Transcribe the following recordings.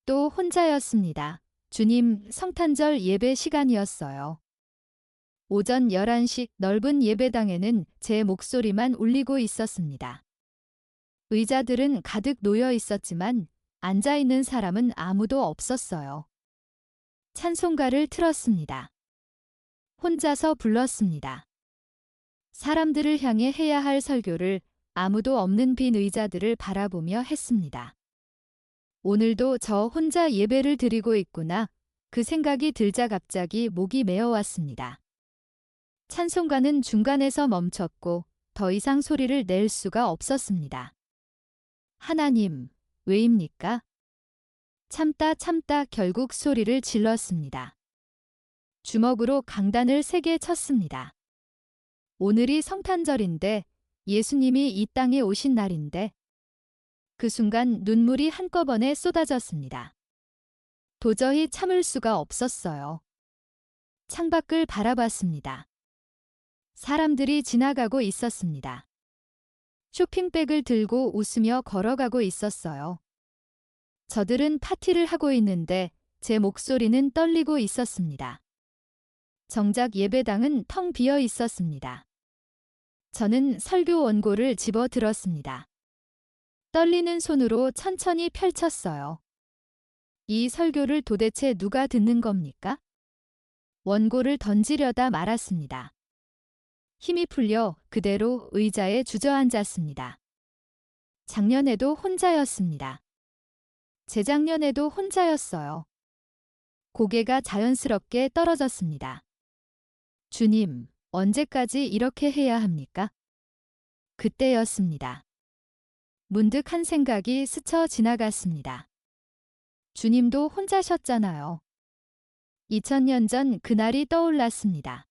또 혼자였습니다. 주님, 성탄절 예배 시간이었어요. 오전 11시 넓은 예배당에는 제 목소리만 울리고 있었습니다. 의자들은 가득 놓여 있었지만 앉아 있는 사람은 아무도 없었어요. 찬송가를 틀었습니다. 혼자서 불렀습니다. 사람들을 향해 해야 할 설교를 아무도 없는 빈 의자들을 바라보며 했습니다. 오늘도 저 혼자 예배를 드리고 있구나. 그 생각이 들자 갑자기 목이 메어왔습니다. 찬송가는 중간에서 멈췄고 더 이상 소리를 낼 수가 없었습니다. 하나님, 왜입니까? 참다 결국 소리를 질렀습니다. 주먹으로 강단을 세게 쳤습니다. 오늘이 성탄절인데 예수님이 이 땅에 오신 날인데 그 순간 눈물이 한꺼번에 쏟아졌습니다. 도저히 참을 수가 없었어요. 창밖을 바라봤습니다. 사람들이 지나가고 있었습니다. 쇼핑백을 들고 웃으며 걸어가고 있었어요. 저들은 파티를 하고 있는데 제 목소리는 떨리고 있었습니다. 정작 예배당은 텅 비어 있었습니다. 저는 설교 원고를 집어 들었습니다. 떨리는 손으로 천천히 펼쳤어요. 이 설교를 도대체 누가 듣는 겁니까? 원고를 던지려다 말았습니다. 힘이 풀려 그대로 의자에 주저앉았습니다. 작년에도 혼자였습니다. 재작년에도 혼자였어요. 고개가 자연스럽게 떨어졌습니다. 주님, 언제까지 이렇게 해야 합니까? 그때였습니다. 문득 한 생각이 스쳐 지나갔습니다. 주님도 혼자셨잖아요. 2000년 전 그날이 떠올랐습니다.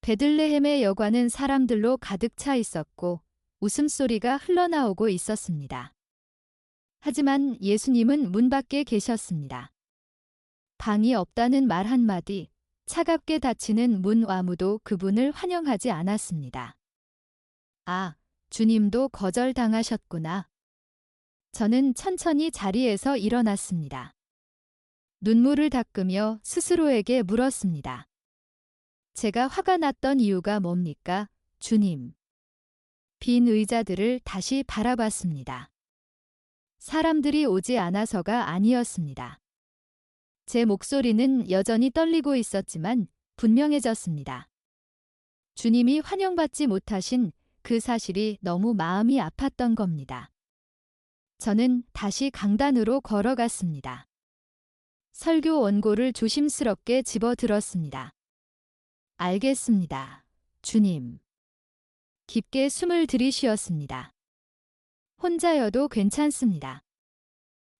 베들레헴의 여관은 사람들로 가득 차 있었고 웃음소리가 흘러나오고 있었습니다. 하지만 예수님은 문 밖에 계셨습니다. 방이 없다는 말 한마디, 차갑게 닫히는 문 아무도 그분을 환영하지 않았습니다. 아, 주님도 거절당하셨구나. 저는 천천히 자리에서 일어났습니다. 눈물을 닦으며 스스로에게 물었습니다. 제가 화가 났던 이유가 뭡니까, 주님? 빈 의자들을 다시 바라봤습니다. 사람들이 오지 않아서가 아니었습니다. 제 목소리는 여전히 떨리고 있었지만 분명해졌습니다. 주님이 환영받지 못하신 그 사실이 너무 마음이 아팠던 겁니다. 저는 다시 강단으로 걸어갔습니다. 설교 원고를 조심스럽게 집어들었습니다. 알겠습니다, 주님. 깊게 숨을 들이쉬었습니다. 혼자여도 괜찮습니다.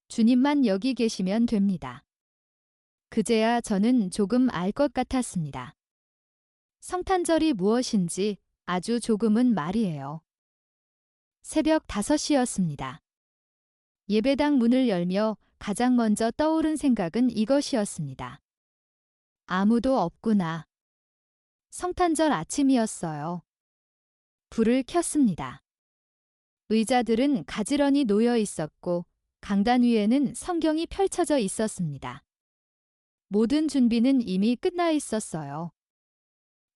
주님만 여기 계시면 됩니다. 그제야 저는 조금 알 것 같았습니다. 성탄절이 무엇인지 아주 조금은 말이에요. 새벽 5시였습니다. 예배당 문을 열며 가장 먼저 떠오른 생각은 이것이었습니다. 아무도 없구나. 성탄절 아침이었어요. 불을 켰습니다. 의자들은 가지런히 놓여 있었고 강단 위에는 성경이 펼쳐져 있었습니다. 모든 준비는 이미 끝나 있었어요.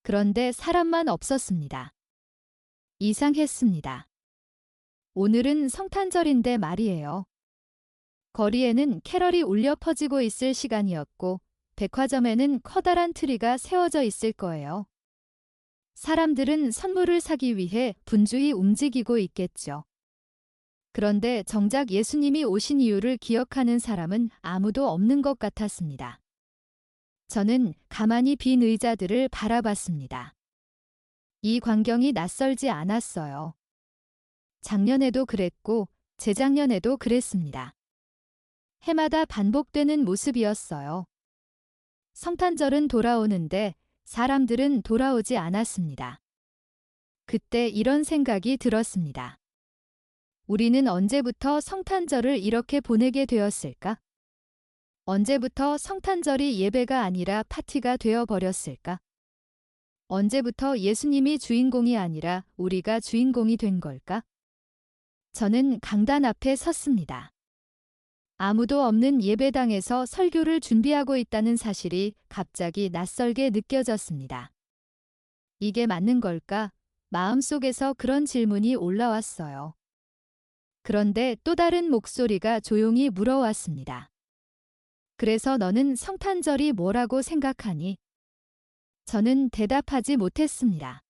그런데 사람만 없었습니다. 이상했습니다. 오늘은 성탄절인데 말이에요. 거리에는 캐럴이 울려 퍼지고 있을 시간이었고 백화점에는 커다란 트리가 세워져 있을 거예요. 사람들은 선물을 사기 위해 분주히 움직이고 있겠죠. 그런데 정작 예수님이 오신 이유를 기억하는 사람은 아무도 없는 것 같았습니다. 저는 가만히 빈 의자들을 바라봤습니다. 이 광경이 낯설지 않았어요. 작년에도 그랬고 재작년에도 그랬습니다. 해마다 반복되는 모습이었어요. 성탄절은 돌아오는데 사람들은 돌아오지 않았습니다. 그때 이런 생각이 들었습니다. 우리는 언제부터 성탄절을 이렇게 보내게 되었을까? 언제부터 성탄절이 예배가 아니라 파티가 되어버렸을까? 언제부터 예수님이 주인공이 아니라 우리가 주인공이 된 걸까? 저는 강단 앞에 섰습니다. 아무도 없는 예배당에서 설교를 준비하고 있다는 사실이 갑자기 낯설게 느껴졌습니다. 이게 맞는 걸까? 마음속에서 그런 질문이 올라왔어요. 그런데 또 다른 목소리가 조용히 물어왔습니다. 그래서 너는 성탄절이 뭐라고 생각하니? 저는 대답하지 못했습니다.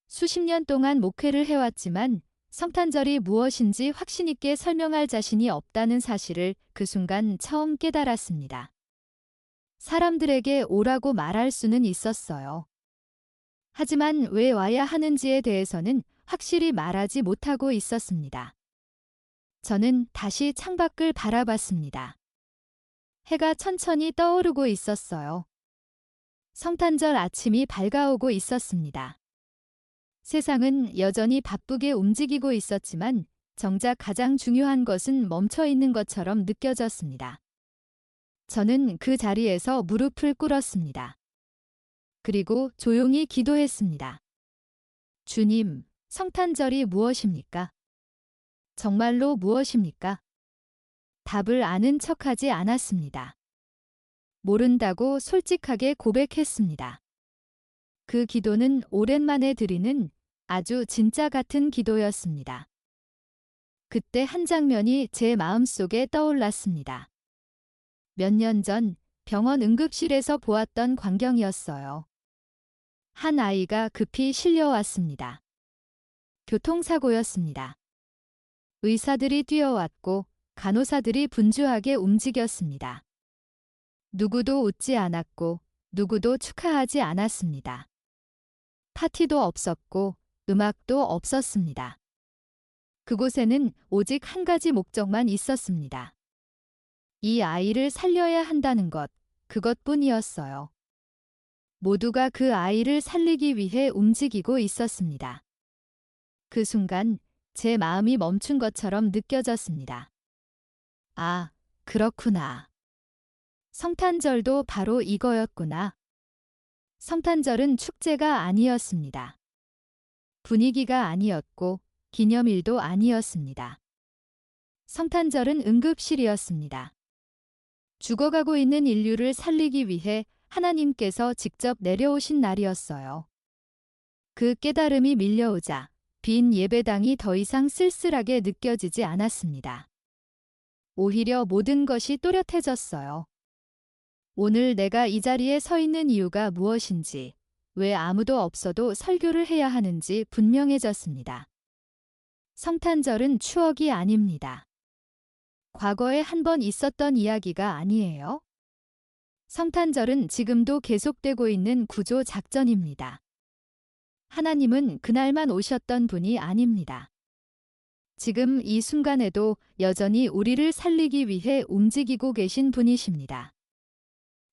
수십 년 동안 목회를 해왔지만 성탄절이 무엇인지 확신 있게 설명할 자신이 없다는 사실을 그 순간 처음 깨달았습니다. 사람들에게 오라고 말할 수는 있었어요. 하지만 왜 와야 하는지에 대해서는 확실히 말하지 못하고 있었습니다. 저는 다시 창밖을 바라봤습니다. 해가 천천히 떠오르고 있었어요. 성탄절 아침이 밝아오고 있었습니다. 세상은 여전히 바쁘게 움직이고 있었지만 정작 가장 중요한 것은 멈춰 있는 것처럼 느껴졌습니다. 저는 그 자리에서 무릎을 꿇었습니다. 그리고 조용히 기도했습니다. 주님, 성탄절이 무엇입니까? 정말로 무엇입니까? 답을 아는 척하지 않았습니다. 모른다고 솔직하게 고백했습니다. 그 기도는 오랜만에 드리는 아주 진짜 같은 기도였습니다. 그때 한 장면이 제 마음속에 떠올랐습니다. 몇 년 전 병원 응급실에서 보았던 광경이었어요. 한 아이가 급히 실려왔습니다. 교통사고였습니다. 의사들이 뛰어왔고 간호사들이 분주하게 움직였습니다. 누구도 웃지 않았고 누구도 축하하지 않았습니다. 파티도 없었고 음악도 없었습니다. 그곳에는 오직 한 가지 목적만 있었습니다. 이 아이를 살려야 한다는 것, 그것뿐이었어요. 모두가 그 아이를 살리기 위해 움직이고 있었습니다. 그 순간 제 마음이 멈춘 것처럼 느껴졌습니다. 아, 그렇구나. 성탄절도 바로 이거였구나. 성탄절은 축제가 아니었습니다. 분위기가 아니었고 기념일도 아니었습니다. 성탄절은 응급실이었습니다. 죽어가고 있는 인류를 살리기 위해 하나님께서 직접 내려오신 날이었어요. 그 깨달음이 밀려오자 빈 예배당이 더 이상 쓸쓸하게 느껴지지 않았습니다. 오히려 모든 것이 또렷해졌어요. 오늘 내가 이 자리에 서 있는 이유가 무엇인지, 왜 아무도 없어도 설교를 해야 하는지 분명해졌습니다. 성탄절은 추억이 아닙니다. 과거에 한 번 있었던 이야기가 아니에요. 성탄절은 지금도 계속되고 있는 구조 작전입니다. 하나님은 그날만 오셨던 분이 아닙니다. 지금 이 순간에도 여전히 우리를 살리기 위해 움직이고 계신 분이십니다.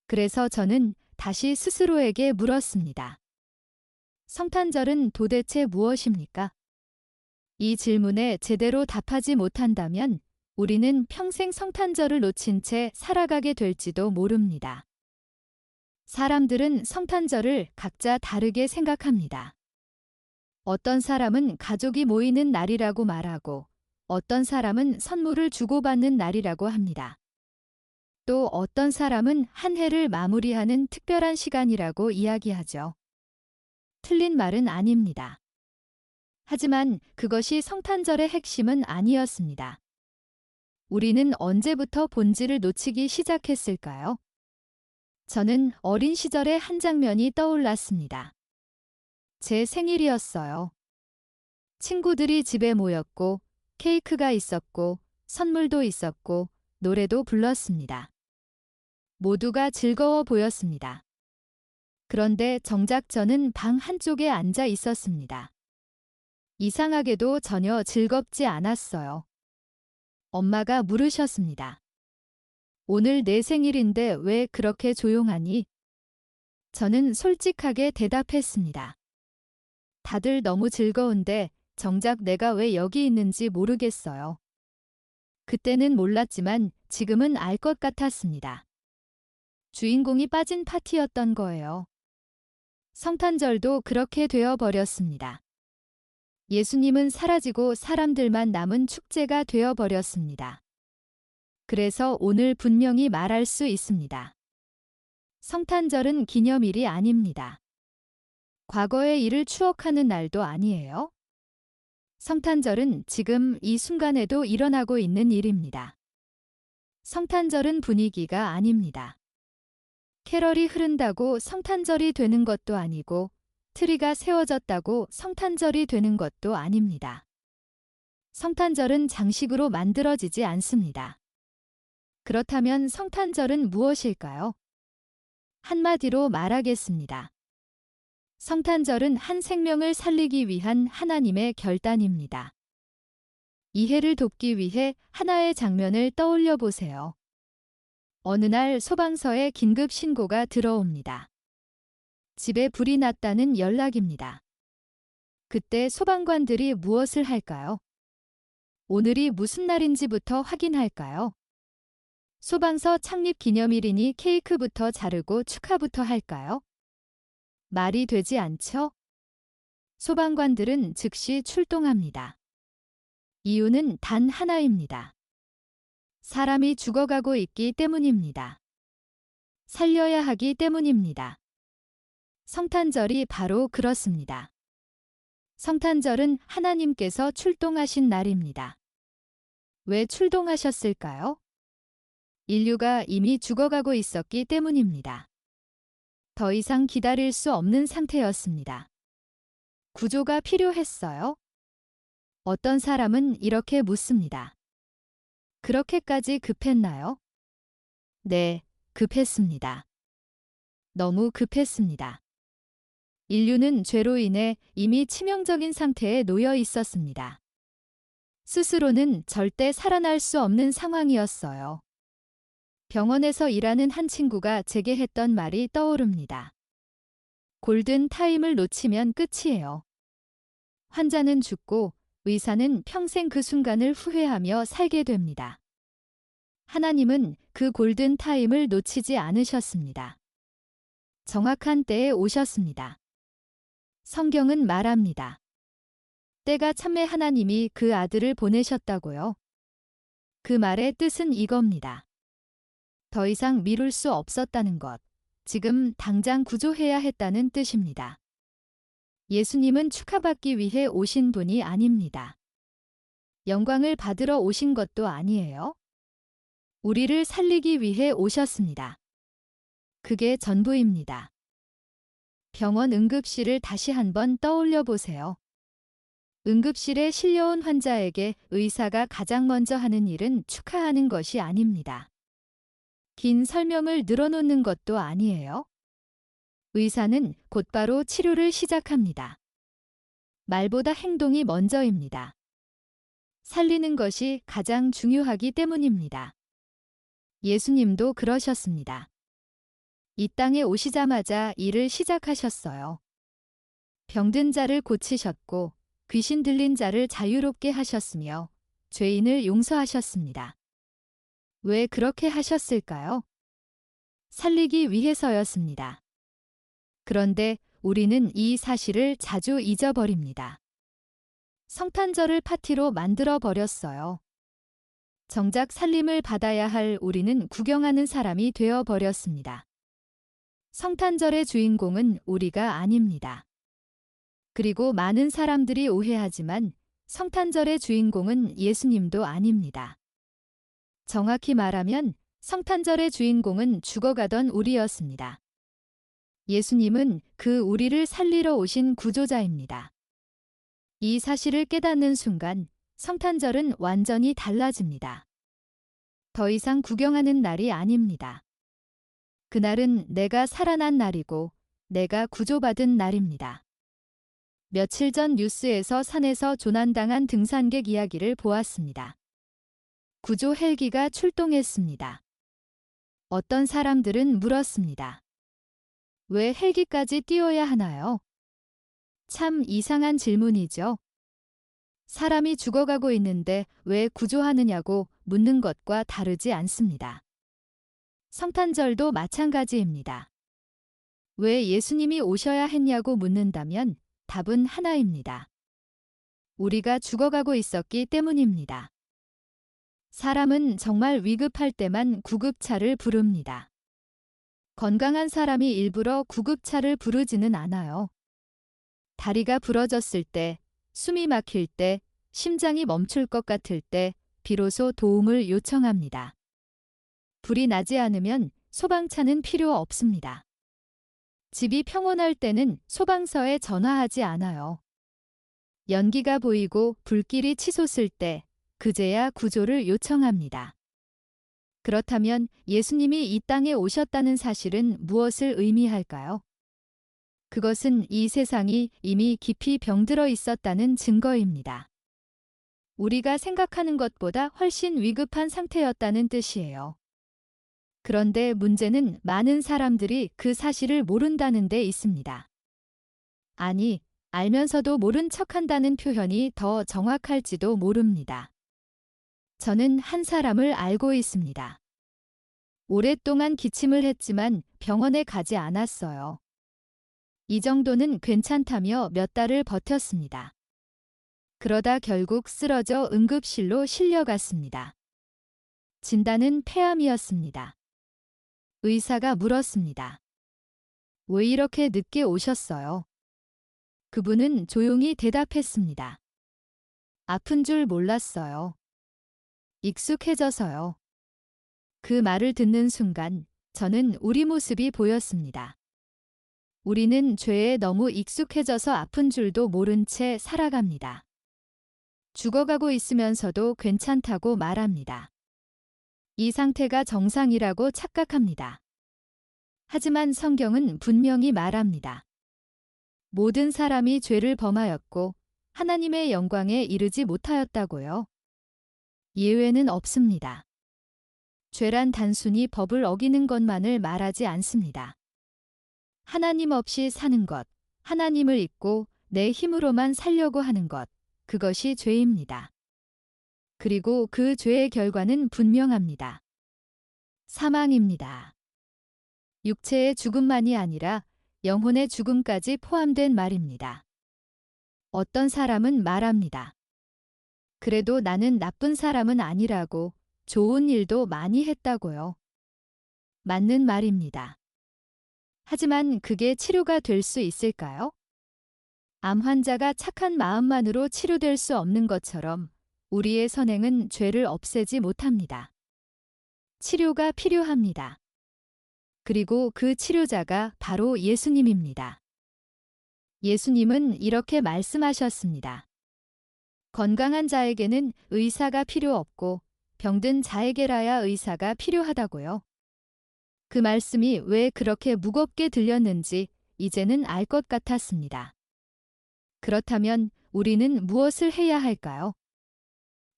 그래서 저는 다시 스스로에게 물었습니다. 성탄절은 도대체 무엇입니까? 이 질문에 제대로 답하지 못한다면 우리는 평생 성탄절을 놓친 채 살아가게 될지도 모릅니다. 사람들은 성탄절을 각자 다르게 생각합니다. 어떤 사람은 가족이 모이는 날이라고 말하고 어떤 사람은 선물을 주고받는 날이라고 합니다. 또 어떤 사람은 한 해를 마무리하는 특별한 시간이라고 이야기하죠. 틀린 말은 아닙니다. 하지만 그것이 성탄절의 핵심은 아니었습니다. 우리는 언제부터 본질을 놓치기 시작했을까요? 저는 어린 시절의 한 장면이 떠올랐습니다. 제 생일이었어요. 친구들이 집에 모였고 케이크가 있었고 선물도 있었고 노래도 불렀습니다. 모두가 즐거워 보였습니다. 그런데 정작 저는 방 한쪽에 앉아 있었습니다. 이상하게도 전혀 즐겁지 않았어요. 엄마가 물으셨습니다. 오늘 내 생일인데 왜 그렇게 조용하니? 저는 솔직하게 대답했습니다. 다들 너무 즐거운데 정작 내가 왜 여기 있는지 모르겠어요. 그때는 몰랐지만 지금은 알 것 같았습니다. 주인공이 빠진 파티였던 거예요. 성탄절도 그렇게 되어버렸습니다. 예수님은 사라지고 사람들만 남은 축제가 되어버렸습니다. 그래서 오늘 분명히 말할 수 있습니다. 성탄절은 기념일이 아닙니다. 과거의 일을 추억하는 날도 아니에요. 성탄절은 지금 이 순간에도 일어나고 있는 일입니다. 성탄절은 분위기가 아닙니다. 캐럴이 흐른다고 성탄절이 되는 것도 아니고 트리가 세워졌다고 성탄절이 되는 것도 아닙니다. 성탄절은 장식으로 만들어지지 않습니다. 그렇다면 성탄절은 무엇일까요? 한마디로 말하겠습니다. 성탄절은 한 생명을 살리기 위한 하나님의 결단입니다. 이해를 돕기 위해 하나의 장면을 떠올려 보세요. 어느 날 소방서에 긴급 신고가 들어옵니다. 집에 불이 났다는 연락입니다. 그때 소방관들이 무엇을 할까요? 오늘이 무슨 날인지부터 확인할까요? 소방서 창립 기념일이니 케이크부터 자르고 축하부터 할까요? 말이 되지 않죠? 소방관들은 즉시 출동합니다. 이유는 단 하나입니다. 사람이 죽어가고 있기 때문입니다. 살려야 하기 때문입니다. 성탄절이 바로 그렇습니다. 성탄절은 하나님께서 출동하신 날입니다. 왜 출동하셨을까요? 인류가 이미 죽어가고 있었기 때문입니다. 더 이상 기다릴 수 없는 상태였습니다. 구조가 필요했어요? 어떤 사람은 이렇게 묻습니다. 그렇게까지 급했나요? 네, 급했습니다. 너무 급했습니다. 인류는 죄로 인해 이미 치명적인 상태에 놓여 있었습니다. 스스로는 절대 살아날 수 없는 상황이었어요. 병원에서 일하는 한 친구가 제게 했던 말이 떠오릅니다. 골든 타임을 놓치면 끝이에요. 환자는 죽고 의사는 평생 그 순간을 후회하며 살게 됩니다. 하나님은 그 골든 타임을 놓치지 않으셨습니다. 정확한 때에 오셨습니다. 성경은 말합니다. 때가 참매 하나님이 그 아들을 보내셨다고요. 그 말의 뜻은 이겁니다. 더 이상 미룰 수 없었다는 것, 지금 당장 구조해야 했다는 뜻입니다. 예수님은 축하받기 위해 오신 분이 아닙니다. 영광을 받으러 오신 것도 아니에요. 우리를 살리기 위해 오셨습니다. 그게 전부입니다. 병원 응급실을 다시 한번 떠올려 보세요. 응급실에 실려온 환자에게 의사가 가장 먼저 하는 일은 축하하는 것이 아닙니다. 긴 설명을 늘어놓는 것도 아니에요. 의사는 곧바로 치료를 시작합니다. 말보다 행동이 먼저입니다. 살리는 것이 가장 중요하기 때문입니다. 예수님도 그러셨습니다. 이 땅에 오시자마자 일을 시작하셨어요. 병든 자를 고치셨고 귀신 들린 자를 자유롭게 하셨으며 죄인을 용서하셨습니다. 왜 그렇게 하셨을까요? 살리기 위해서였습니다. 그런데 우리는 이 사실을 자주 잊어버립니다. 성탄절을 파티로 만들어 버렸어요. 정작 살림을 받아야 할 우리는 구경하는 사람이 되어 버렸습니다. 성탄절의 주인공은 우리가 아닙니다. 그리고 많은 사람들이 오해하지만 성탄절의 주인공은 예수님도 아닙니다. 정확히 말하면 성탄절의 주인공은 죽어가던 우리였습니다. 예수님은 그 우리를 살리러 오신 구조자입니다. 이 사실을 깨닫는 순간 성탄절은 완전히 달라집니다. 더 이상 구경하는 날이 아닙니다. 그날은 내가 살아난 날이고 내가 구조받은 날입니다. 며칠 전 뉴스에서 산에서 조난당한 등산객 이야기를 보았습니다. 구조 헬기가 출동했습니다. 어떤 사람들은 물었습니다. 왜 헬기까지 띄워야 하나요? 참 이상한 질문이죠. 사람이 죽어가고 있는데 왜 구조하느냐고 묻는 것과 다르지 않습니다. 성탄절도 마찬가지입니다. 왜 예수님이 오셔야 했냐고 묻는다면 답은 하나입니다. 우리가 죽어가고 있었기 때문입니다. 사람은 정말 위급할 때만 구급차를 부릅니다. 건강한 사람이 일부러 구급차를 부르지는 않아요. 다리가 부러졌을 때, 숨이 막힐 때, 심장이 멈출 것 같을 때, 비로소 도움을 요청합니다. 불이 나지 않으면 소방차는 필요 없습니다. 집이 평온할 때는 소방서에 전화하지 않아요. 연기가 보이고 불길이 치솟을 때, 그제야 구조를 요청합니다. 그렇다면 예수님이 이 땅에 오셨다는 사실은 무엇을 의미할까요? 그것은 이 세상이 이미 깊이 병들어 있었다는 증거입니다. 우리가 생각하는 것보다 훨씬 위급한 상태였다는 뜻이에요. 그런데 문제는 많은 사람들이 그 사실을 모른다는 데 있습니다. 아니, 알면서도 모른 척한다는 표현이 더 정확할지도 모릅니다. 저는 한 사람을 알고 있습니다. 오랫동안 기침을 했지만 병원에 가지 않았어요. 이 정도는 괜찮다며 몇 달을 버텼습니다. 그러다 결국 쓰러져 응급실로 실려갔습니다. 진단은 폐암이었습니다. 의사가 물었습니다. 왜 이렇게 늦게 오셨어요? 그분은 조용히 대답했습니다. 아픈 줄 몰랐어요. 익숙해져서요. 그 말을 듣는 순간 저는 우리 모습이 보였습니다. 우리는 죄에 너무 익숙해져서 아픈 줄도 모른 채 살아갑니다. 죽어가고 있으면서도 괜찮다고 말합니다. 이 상태가 정상이라고 착각합니다. 하지만 성경은 분명히 말합니다. 모든 사람이 죄를 범하였고 하나님의 영광에 이르지 못하였다고요. 예외는 없습니다. 죄란 단순히 법을 어기는 것만을 말하지 않습니다. 하나님 없이 사는 것, 하나님을 잊고 내 힘으로만 살려고 하는 것, 그것이 죄입니다. 그리고 그 죄의 결과는 분명합니다. 사망입니다. 육체의 죽음만이 아니라 영혼의 죽음까지 포함된 말입니다. 어떤 사람은 말합니다. 그래도 나는 나쁜 사람은 아니라고, 좋은 일도 많이 했다고요. 맞는 말입니다. 하지만 그게 치료가 될 수 있을까요? 암 환자가 착한 마음만으로 치료될 수 없는 것처럼 우리의 선행은 죄를 없애지 못합니다. 치료가 필요합니다. 그리고 그 치료자가 바로 예수님입니다. 예수님은 이렇게 말씀하셨습니다. 건강한 자에게는 의사가 필요 없고 병든 자에게라야 의사가 필요하다고요. 그 말씀이 왜 그렇게 무겁게 들렸는지 이제는 알 것 같았습니다. 그렇다면 우리는 무엇을 해야 할까요?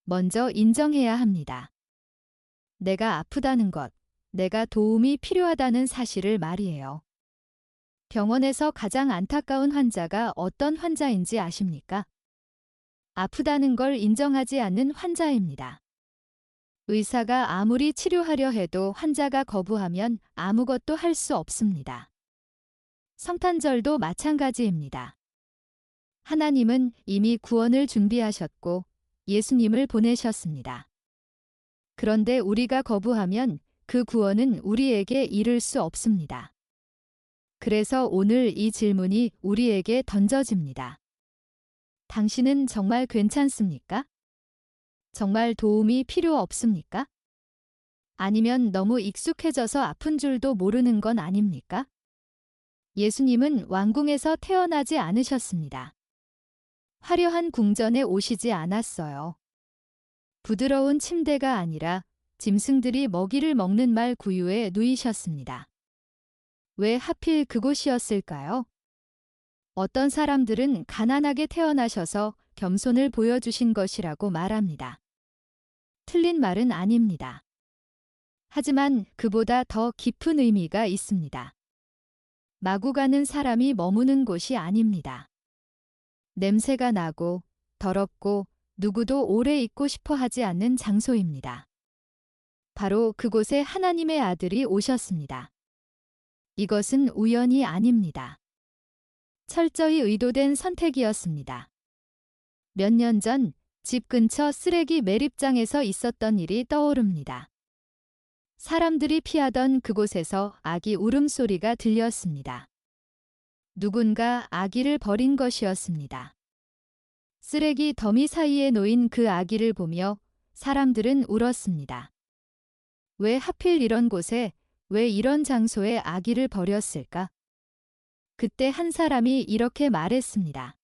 먼저 인정해야 합니다. 내가 아프다는 것, 내가 도움이 필요하다는 사실을 말이에요. 병원에서 가장 안타까운 환자가 어떤 환자인지 아십니까? 아프다는 걸 인정하지 않는 환자입니다. 의사가 아무리 치료하려 해도 환자가 거부하면 아무것도 할 수 없습니다. 성탄절도 마찬가지입니다. 하나님은 이미 구원을 준비하셨고 예수님을 보내셨습니다. 그런데 우리가 거부하면 그 구원은 우리에게 이를 수 없습니다. 그래서 오늘 이 질문이 우리에게 던져집니다. 당신은 정말 괜찮습니까? 정말 도움이 필요 없습니까? 아니면 너무 익숙해져서 아픈 줄도 모르는 건 아닙니까? 예수님은 왕궁에서 태어나지 않으셨습니다. 화려한 궁전에 오시지 않았어요. 부드러운 침대가 아니라 짐승들이 먹이를 먹는 말 구유에 누이셨습니다. 왜 하필 그곳이었을까요? 어떤 사람들은 가난하게 태어나셔서 겸손을 보여주신 것이라고 말합니다. 틀린 말은 아닙니다. 하지만 그보다 더 깊은 의미가 있습니다. 마구 가는 사람이 머무는 곳이 아닙니다. 냄새가 나고 더럽고 누구도 오래 있고 싶어 하지 않는 장소입니다. 바로 그곳에 하나님의 아들이 오셨습니다. 이것은 우연이 아닙니다. 철저히 의도된 선택이었습니다. 몇 년 전 집 근처 쓰레기 매립장에서 있었던 일이 떠오릅니다. 사람들이 피하던 그곳에서 아기 울음소리가 들렸습니다. 누군가 아기를 버린 것이었습니다. 쓰레기 더미 사이에 놓인 그 아기를 보며 사람들은 울었습니다. 왜 하필 이런 곳에, 왜 이런 장소에 아기를 버렸을까? 그때 한 사람이 이렇게 말했습니다.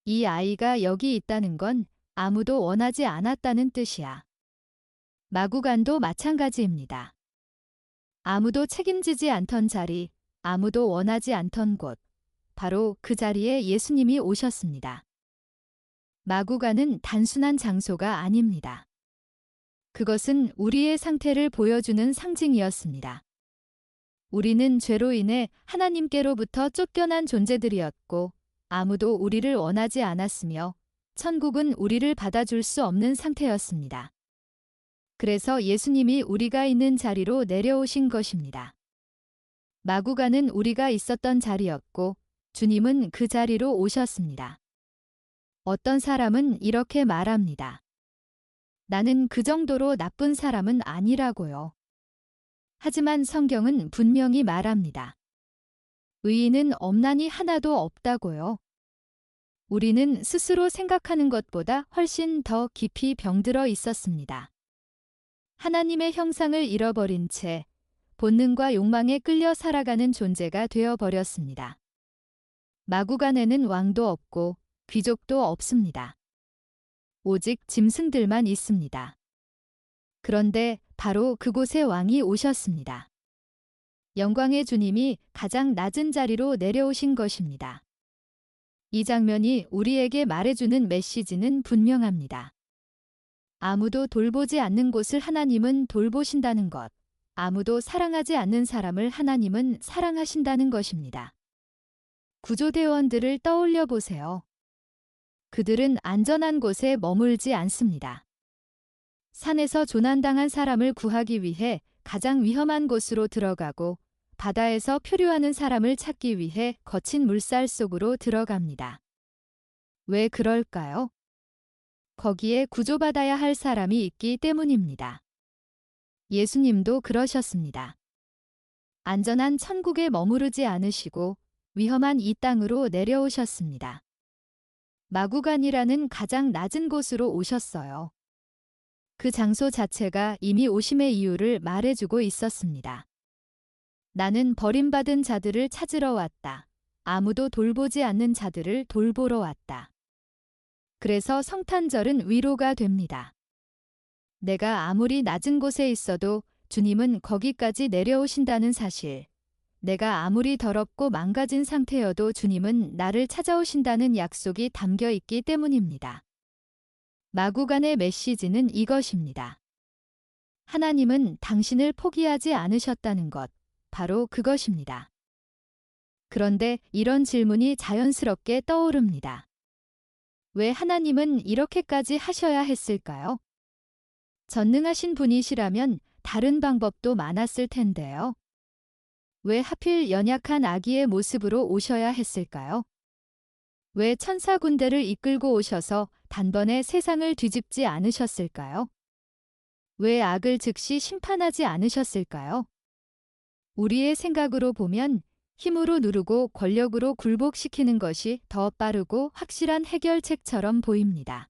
이 아이가 여기 있다는 건 아무도 원하지 않았다는 뜻이야. 마구간도 마찬가지입니다. 아무도 책임지지 않던 자리, 아무도 원하지 않던 곳, 바로 그 자리에 예수님이 오셨습니다. 마구간은 단순한 장소가 아닙니다. 그것은 우리의 상태를 보여주는 상징이었습니다. 우리는 죄로 인해 하나님께로부터 쫓겨난 존재들이었고 아무도 우리를 원하지 않았으며 천국은 우리를 받아줄 수 없는 상태였습니다. 그래서 예수님이 우리가 있는 자리로 내려오신 것입니다. 마구간은 우리가 있었던 자리였고 주님은 그 자리로 오셨습니다. 어떤 사람은 이렇게 말합니다. 나는 그 정도로 나쁜 사람은 아니라고요. 하지만 성경은 분명히 말합니다. 의인은 없나니 하나도 없다고요. 우리는 스스로 생각하는 것보다 훨씬 더 깊이 병들어 있었습니다. 하나님의 형상을 잃어버린 채 본능과 욕망에 끌려 살아가는 존재가 되어버렸습니다. 마구간에는 왕도 없고 귀족도 없습니다. 오직 짐승들만 있습니다. 그런데 바로 그곳에 왕이 오셨습니다. 영광의 주님이 가장 낮은 자리로 내려오신 것입니다. 이 장면이 우리에게 말해주는 메시지는 분명합니다. 아무도 돌보지 않는 곳을 하나님은 돌보신다는 것, 아무도 사랑하지 않는 사람을 하나님은 사랑하신다는 것입니다. 구조대원들을 떠올려 보세요. 그들은 안전한 곳에 머물지 않습니다. 산에서 조난당한 사람을 구하기 위해 가장 위험한 곳으로 들어가고 바다에서 표류하는 사람을 찾기 위해 거친 물살 속으로 들어갑니다. 왜 그럴까요? 거기에 구조받아야 할 사람이 있기 때문입니다. 예수님도 그러셨습니다. 안전한 천국에 머무르지 않으시고 위험한 이 땅으로 내려오셨습니다. 마구간이라는 가장 낮은 곳으로 오셨어요. 그 장소 자체가 이미 오심의 이유를 말해주고 있었습니다. 나는 버림받은 자들을 찾으러 왔다. 아무도 돌보지 않는 자들을 돌보러 왔다. 그래서 성탄절은 위로가 됩니다. 내가 아무리 낮은 곳에 있어도 주님은 거기까지 내려오신다는 사실, 내가 아무리 더럽고 망가진 상태여도 주님은 나를 찾아오신다는 약속이 담겨 있기 때문입니다. 마구간의 메시지는 이것입니다. 하나님은 당신을 포기하지 않으셨다는 것, 바로 그것입니다. 그런데 이런 질문이 자연스럽게 떠오릅니다. 왜 하나님은 이렇게까지 하셔야 했을까요? 전능하신 분이시라면 다른 방법도 많았을 텐데요. 왜 하필 연약한 아기의 모습으로 오셔야 했을까요? 왜 천사 군대를 이끌고 오셔서 단번에 세상을 뒤집지 않으셨을까요? 왜 악을 즉시 심판하지 않으셨을까요? 우리의 생각으로 보면 힘으로 누르고 권력으로 굴복시키는 것이 더 빠르고 확실한 해결책처럼 보입니다.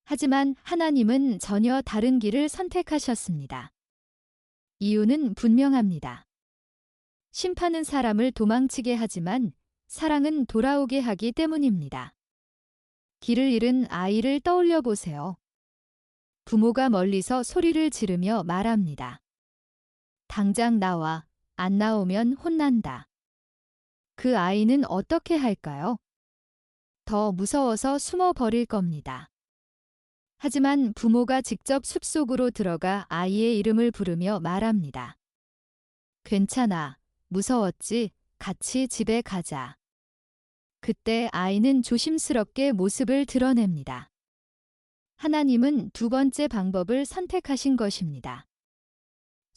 하지만 하나님은 전혀 다른 길을 선택하셨습니다. 이유는 분명합니다. 심판은 사람을 도망치게 하지만 사랑은 돌아오게 하기 때문입니다. 길을 잃은 아이를 떠올려 보세요. 부모가 멀리서 소리를 지르며 말합니다. 당장 나와, 안 나오면 혼난다. 그 아이는 어떻게 할까요? 더 무서워서 숨어 버릴 겁니다. 하지만 부모가 직접 숲속으로 들어가 아이의 이름을 부르며 말합니다. 괜찮아, 무서웠지, 같이 집에 가자. 그때 아이는 조심스럽게 모습을 드러냅니다. 하나님은 두 번째 방법을 선택하신 것입니다.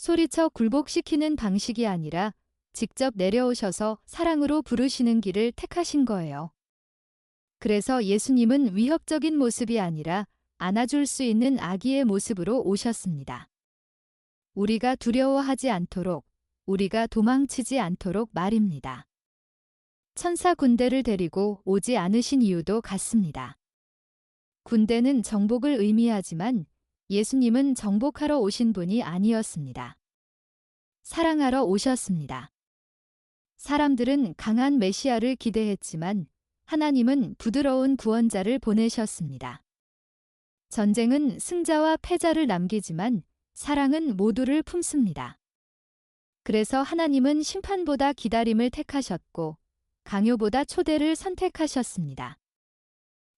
소리쳐 굴복시키는 방식이 아니라 직접 내려오셔서 사랑으로 부르시는 길을 택하신 거예요. 그래서 예수님은 위협적인 모습이 아니라 안아줄 수 있는 아기의 모습으로 오셨습니다. 우리가 두려워하지 않도록, 우리가 도망치지 않도록 말입니다. 천사 군대를 데리고 오지 않으신 이유도 같습니다. 군대는 정복을 의미하지만 예수님은 정복하러 오신 분이 아니었습니다. 사랑하러 오셨습니다. 사람들은 강한 메시아를 기대했지만 하나님은 부드러운 구원자를 보내셨습니다. 전쟁은 승자와 패자를 남기지만 사랑은 모두를 품습니다. 그래서 하나님은 심판보다 기다림을 택하셨고 강요보다 초대를 선택하셨습니다.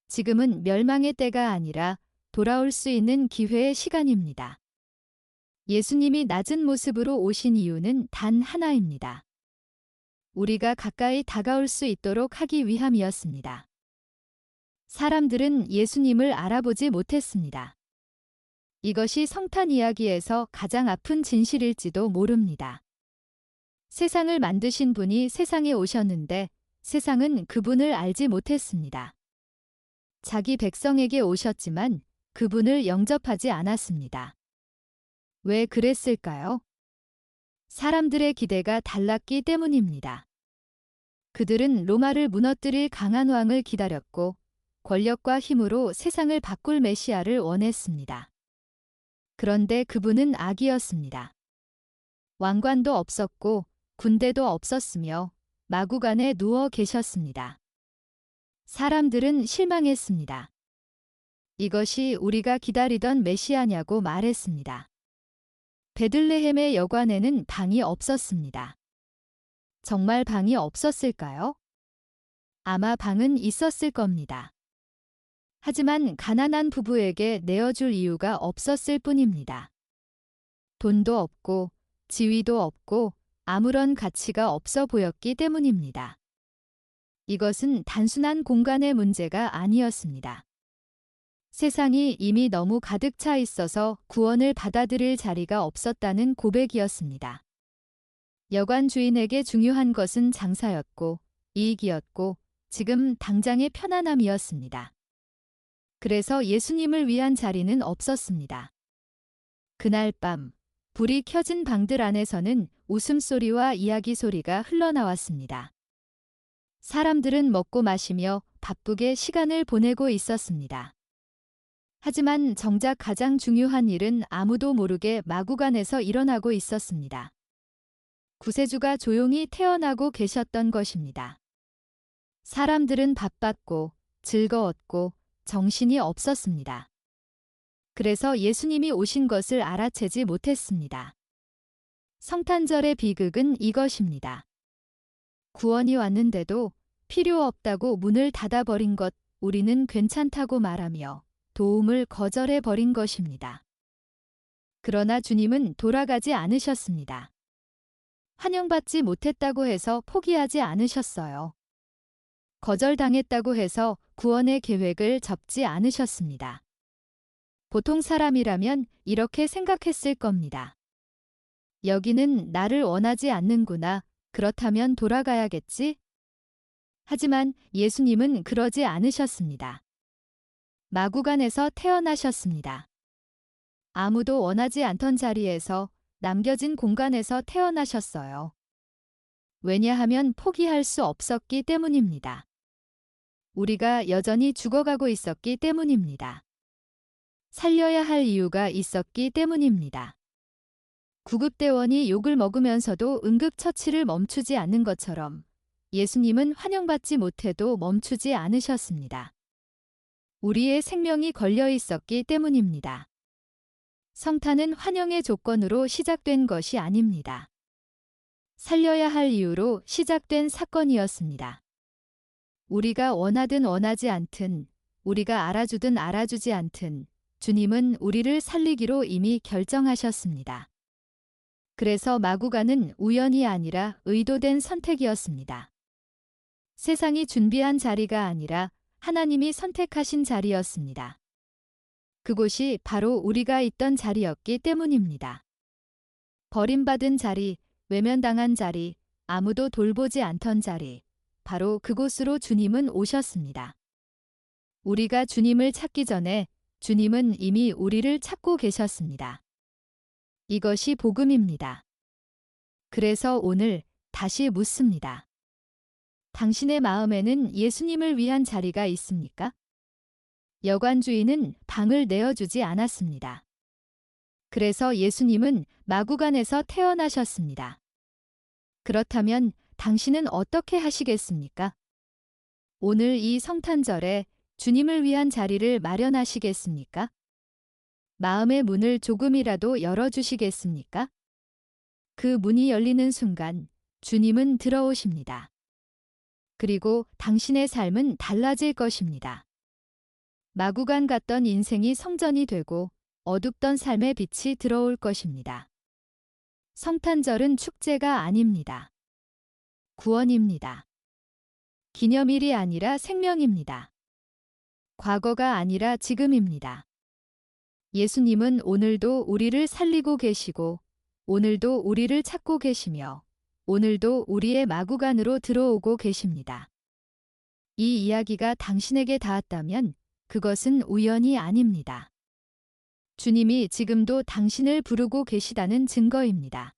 지금은 멸망의 때가 아니라 돌아올 수 있는 기회의 시간입니다. 예수님이 낮은 모습으로 오신 이유는 단 하나입니다. 우리가 가까이 다가올 수 있도록 하기 위함이었습니다. 사람들은 예수님을 알아보지 못했습니다. 이것이 성탄 이야기에서 가장 아픈 진실일지도 모릅니다. 세상을 만드신 분이 세상에 오셨는데 세상은 그분을 알지 못했습니다. 자기 백성에게 오셨지만 그분을 영접하지 않았습니다. 왜 그랬을까요? 사람들의 기대가 달랐기 때문입니다. 그들은 로마를 무너뜨릴 강한 왕을 기다렸고 권력과 힘으로 세상을 바꿀 메시아를 원했습니다. 그런데 그분은 악이었습니다. 왕관도 없었고 군대도 없었으며 마구간에 누워 계셨습니다. 사람들은 실망했습니다. 이것이 우리가 기다리던 메시아냐고 말했습니다. 베들레헴의 여관에는 방이 없었습니다. 정말 방이 없었을까요? 아마 방은 있었을 겁니다. 하지만 가난한 부부에게 내어줄 이유가 없었을 뿐입니다. 돈도 없고 지위도 없고 아무런 가치가 없어 보였기 때문입니다. 이것은 단순한 공간의 문제가 아니었습니다. 세상이 이미 너무 가득 차 있어서 구원을 받아들일 자리가 없었다는 고백이었습니다. 여관 주인에게 중요한 것은 장사였고 이익이었고 지금 당장의 편안함이었습니다. 그래서 예수님을 위한 자리는 없었습니다. 그날 밤 불이 켜진 방들 안에서는 웃음소리와 이야기 소리가 흘러나왔습니다. 사람들은 먹고 마시며 바쁘게 시간을 보내고 있었습니다. 하지만 정작 가장 중요한 일은 아무도 모르게 마구간에서 일어나고 있었습니다. 구세주가 조용히 태어나고 계셨던 것입니다. 사람들은 바빴고 즐거웠고 정신이 없었습니다. 그래서 예수님이 오신 것을 알아채지 못했습니다. 성탄절의 비극은 이것입니다. 구원이 왔는데도 필요 없다고 문을 닫아버린 것, 우리는 괜찮다고 말하며 도움을 거절해버린 것입니다. 그러나 주님은 돌아가지 않으셨습니다. 환영받지 못했다고 해서 포기하지 않으셨어요. 거절당했다고 해서 구원의 계획을 접지 않으셨습니다. 보통 사람이라면 이렇게 생각했을 겁니다. 여기는 나를 원하지 않는구나. 그렇다면 돌아가야겠지? 하지만 예수님은 그러지 않으셨습니다. 마구간에서 태어나셨습니다. 아무도 원하지 않던 자리에서 남겨진 공간에서 태어나셨어요. 왜냐하면 포기할 수 없었기 때문입니다. 우리가 여전히 죽어가고 있었기 때문입니다. 살려야 할 이유가 있었기 때문입니다. 구급대원이 욕을 먹으면서도 응급처치를 멈추지 않는 것처럼 예수님은 환영받지 못해도 멈추지 않으셨습니다. 우리의 생명이 걸려 있었기 때문입니다. 성탄은 환영의 조건으로 시작된 것이 아닙니다. 살려야 할 이유로 시작된 사건이었습니다. 우리가 원하든 원하지 않든, 우리가 알아주든 알아주지 않든 주님은 우리를 살리기로 이미 결정하셨습니다. 그래서 마구간은 우연이 아니라 의도된 선택이었습니다. 세상이 준비한 자리가 아니라 하나님이 선택하신 자리였습니다. 그곳이 바로 우리가 있던 자리였기 때문입니다. 버림받은 자리, 외면당한 자리, 아무도 돌보지 않던 자리, 바로 그곳으로 주님은 오셨습니다. 우리가 주님을 찾기 전에 주님은 이미 우리를 찾고 계셨습니다. 이것이 복음입니다. 그래서 오늘 다시 묻습니다. 당신의 마음에는 예수님을 위한 자리가 있습니까? 여관주인은 방을 내어주지 않았습니다. 그래서 예수님은 마구간에서 태어나셨습니다. 그렇다면 당신은 어떻게 하시겠습니까? 오늘 이 성탄절에 주님을 위한 자리를 마련하시겠습니까? 마음의 문을 조금이라도 열어주시겠습니까? 그 문이 열리는 순간 주님은 들어오십니다. 그리고 당신의 삶은 달라질 것입니다. 마구간 같던 인생이 성전이 되고 어둡던 삶의 빛이 들어올 것입니다. 성탄절은 축제가 아닙니다. 구원입니다. 기념일이 아니라 생명입니다. 과거가 아니라 지금입니다. 예수님은 오늘도 우리를 살리고 계시고, 오늘도 우리를 찾고 계시며, 오늘도 우리의 마구간으로 들어오고 계십니다. 이 이야기가 당신에게 닿았다면 그것은 우연이 아닙니다. 주님이 지금도 당신을 부르고 계시다는 증거입니다.